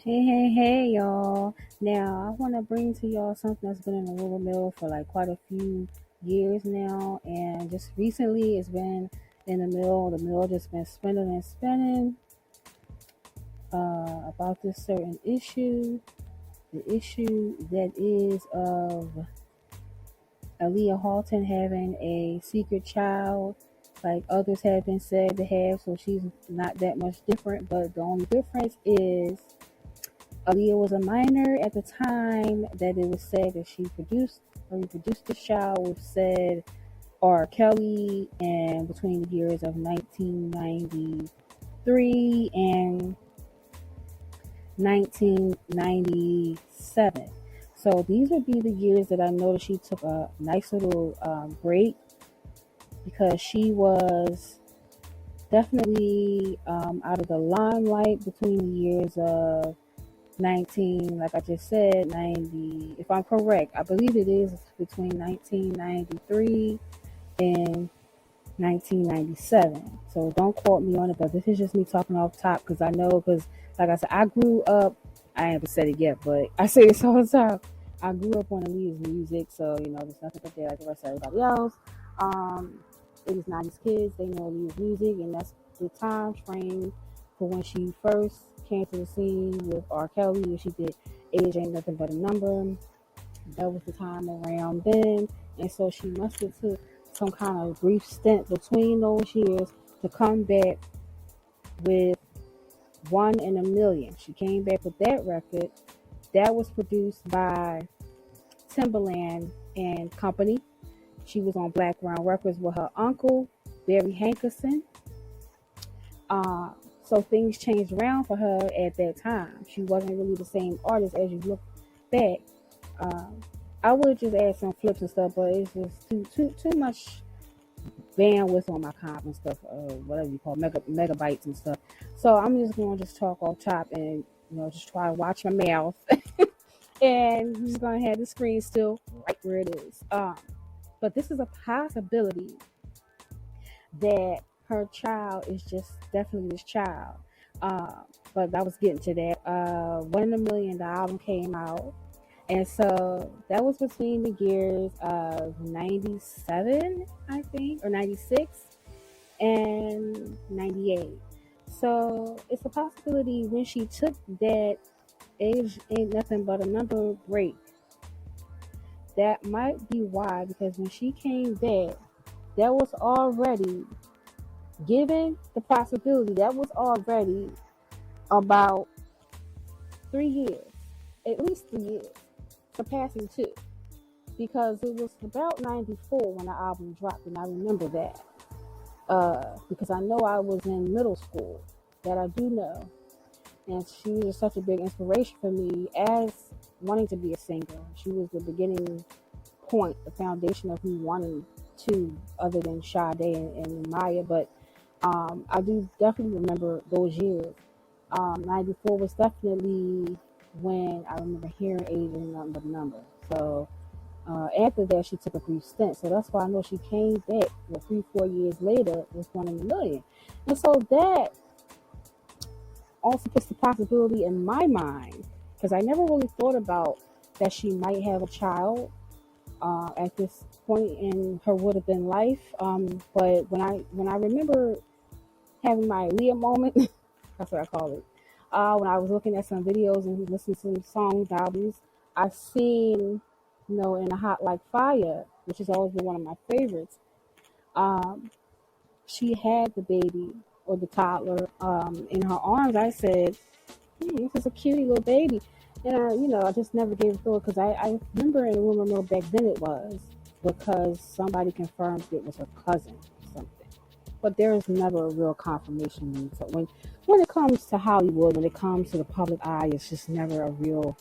Hey, y'all. Now, I want to bring to y'all something that's been in the rumor mill for like quite a few years now. And just recently, it's been in the mill. The mill just been spinning and spinning about this certain issue. The issue that is of Aaliyah Haughton having a secret child, like others have been said to have. So she's not that much different. But the only difference is Aaliyah was a minor at the time that it was said that she produced or reproduced the child with said R. Kelly, and between the years of 1993 and 1997. So these would be the years that I noticed she took a nice little break, because she was definitely out of the limelight between the years of 19, like I just said, 90, if I'm correct, I believe it is between 1993 and 1997. So don't quote me on it, but this is just me talking off top, because I know, because like I said, I grew up, I haven't said it yet, but I say this all the time. I grew up on Aaliyah's music, so there's nothing compared like the rest of everybody else. Um, it was 90s kids, they know Aaliyah's music, and that's the time frame for when she first came to the scene with R. Kelly, and she did Age Ain't Nothing But a Number. That was the time around then, and so she must have took some kind of brief stint between those years to come back with One in a Million. She came back with that record that was produced by Timberland and Company. She was on Black Ground Records with her uncle, Barry Hankerson. So things changed around for her at that time. She wasn't really the same artist as you look back. I would just add some flips and stuff, but it's just too much bandwidth on my comp and stuff, whatever you call megabytes and stuff. So I'm just going to just talk off top and just try to watch my mouth, and I'm just going to have the screen still right where it is. But this is a possibility that her child is just definitely this child. But I was getting to that. One in a Million, the album came out. And so that was between the years of 97, I think, or 96 and 98. So it's a possibility when she took that Age Ain't Nothing But a Number break. That might be why, because when she came back, that was already given the possibility, that was already about 3 years, at least 3 years, surpassing 2. Because it was about 94 when the album dropped, and I remember that. Because I know I was in middle school, that I do know. And she was just such a big inspiration for me as wanting to be a singer. She was the beginning point, the foundation of me wanting to, other than Sade and Maya. But I do definitely remember those years. 94 was definitely when I remember hearing Age Ain't Nothing But a Number. So after that, she took a brief stint. So that's why I know she came back 3-4 years later with One in a Million. And so that also puts the possibility in my mind, because I never really thought about that she might have a child at this point in her would have been life. But when I remember having my Aaliyah moment, that's what I call it. When I was looking at some videos and listening to some songs, albums, I seen, in A Hot Like Fire, which has always been one of my favorites. She had the baby or the toddler in her arms. I said, this is a cutie little baby. And I just never gave a thought, because I remember in the rumor mill back then it was because somebody confirmed it was her cousin or something. But there is never a real confirmation. So when it comes to Hollywood, when it comes to the public eye, it's just never a real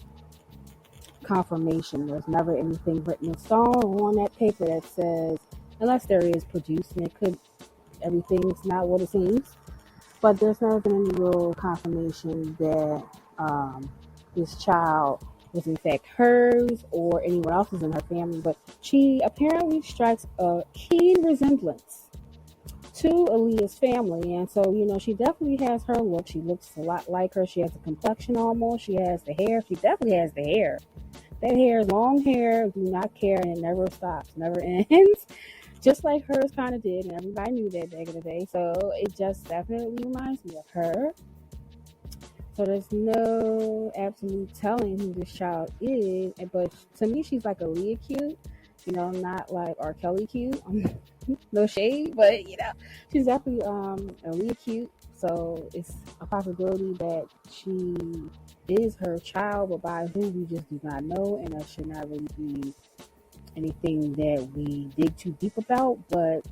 confirmation. There's never anything written in stone or on that paper that says, unless there is produced, and everything's not what it seems. But there's never been any real confirmation that this child was in fact hers or anyone else's in her family. But she apparently strikes a keen resemblance to Aaliyah's family, and so she definitely has her look. She looks a lot like her. She has the complexion almost. She has the hair. She definitely has the hair. That hair is long hair. Do not care, and it never stops, never ends. Just like hers kind of did, and everybody knew that back in the day. So it just definitely reminds me of her. So there's no absolute telling who this child is, but to me, she's like Aaliyah cute. Not like R. Kelly cute. No shade, but she's definitely Aaliyah cute. So it's a possibility that she is her child, but by who we just do not know, and that should not really be anything that we dig too deep about. But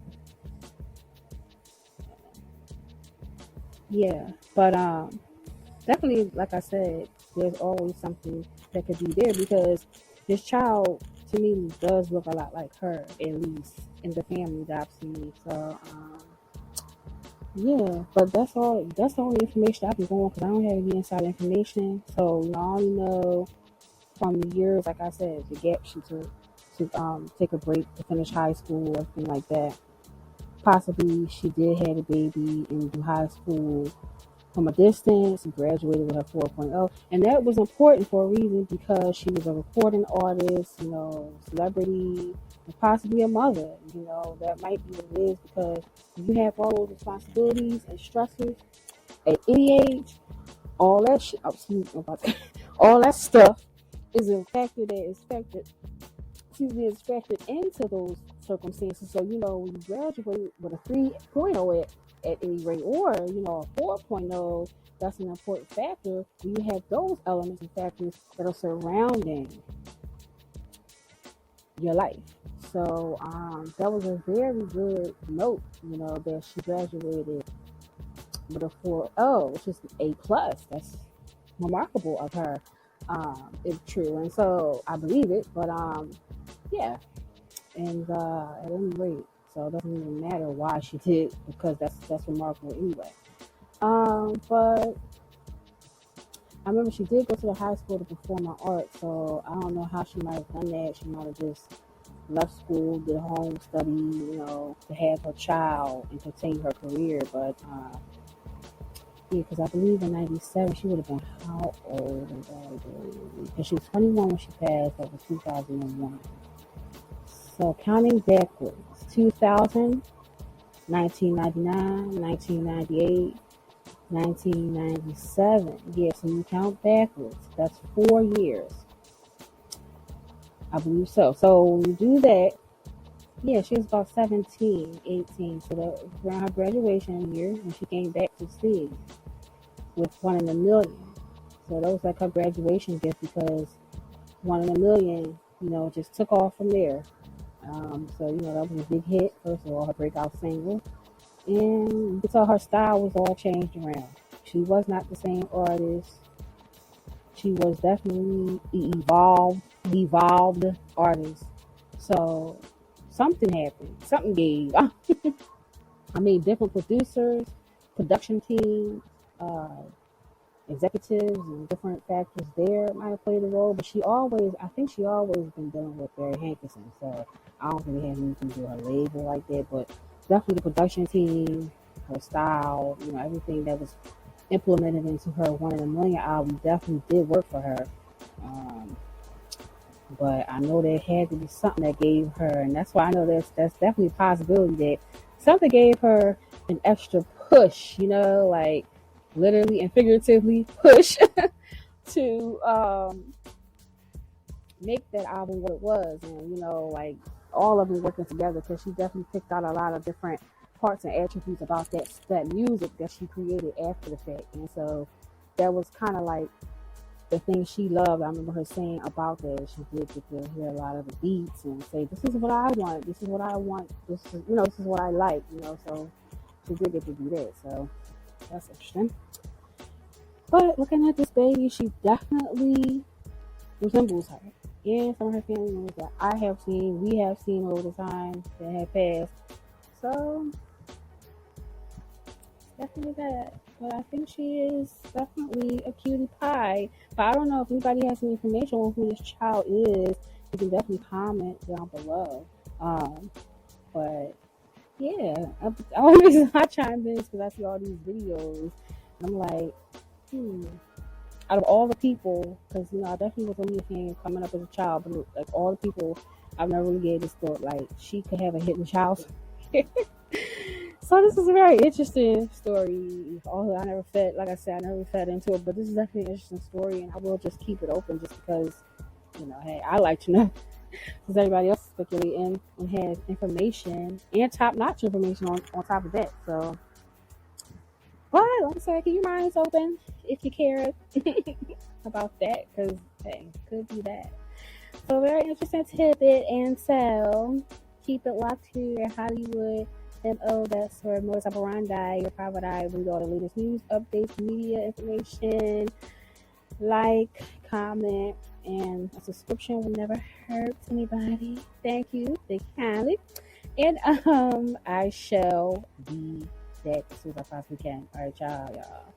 yeah, but definitely, like I said, there's always something that could be there because this child to me does look a lot like her, at least in the family that I've seen. So yeah, but that's all. That's the only information I've been going because I don't have any inside information. So I only know from the years, like I said, the gap she took to take a break to finish high school or anything like that. Possibly she did have a baby and do high school from a distance and graduated with her 4.0. And that was important for a reason because she was a recording artist, celebrity, and possibly a mother. That might be what it is because when you have all those responsibilities and stressors at any age, all that shit, about that, all that stuff is a factor that is factored into those circumstances. So, when you graduate with a 3.0 at any rate, or, a 4.0, that's an important factor when you have those elements and factors that are surrounding your life. So, that was a very good note, that she graduated with a 4.0, which is A plus. That's remarkable of her, if true. And so I believe it, but, yeah. And at any rate, so it doesn't even matter why she did because that's remarkable anyway. But I remember she did go to the high school to perform art, so I don't know how she might have done that. She might have just left school, did a home study, to have her child and continue her career. But yeah, because I believe in '97 she would have been how old? Because she was 21 when she passed. That was 2001. So counting backwards, 2000, 1999, 1998, 1997. Yeah, so you count backwards. That's 4 years. I believe so. So when you do that, yeah, she was about 17, 18. So that was around her graduation year when she came back to see with One in a Million. So that was like her graduation gift because One in a Million, just took off from there. So, that was a big hit. First of all, her breakout single. And you could tell her style was all changed around. She was not the same artist. She was definitely evolved artist. So something happened. Something gave. Different producers, production teams, executives and different factors there might have played a role, but I think she always been dealing with Barry Hankerson, so I don't think it has anything to do with her label like that, but definitely the production team, her style, everything that was implemented into her One in a Million album definitely did work for her. But I know there had to be something that gave her, and that's why I know that's definitely a possibility that something gave her an extra push, like literally and figuratively push to make that album what it was, and like all of them working together because she definitely picked out a lot of different parts and attributes about that music that she created after the fact, and so that was kind of like the thing she loved. I remember her saying about that she did get to hear a lot of the beats and say, "This is what I want. This is what I want. This is this is what I like." So she did get to do that. So that's interesting. But looking at this baby, she definitely resembles her. And some of her family members that we have seen over the time that have passed. So definitely that. But I think she is definitely a cutie pie. But I don't know if anybody has any information on who this child is. You can definitely comment down below. But Yeah, the only reason I chimed in is because I see all these videos. And I'm like, out of all the people, because I definitely was only a fan coming up as a child, but like all the people, I've never really gave this thought like she could have a hidden child. So this is a very interesting story. Although I never fed, like I said, I never fed into it, but this is definitely an interesting story, and I will just keep it open just because, hey, I like to know because everybody else is speculating and has information and top-notch information on top of that. So, but like I said, keep your minds open if you care about that, because hey, could be that. So very interesting tidbit, and so keep it locked here at Hollywood. MO, that's for Modus Operandi, your private eye, bring you all the latest news, updates, media information. Like, comment, and a subscription will never hurt anybody. Thank you kindly. And I shall be back as soon as I possibly can. All right, y'all.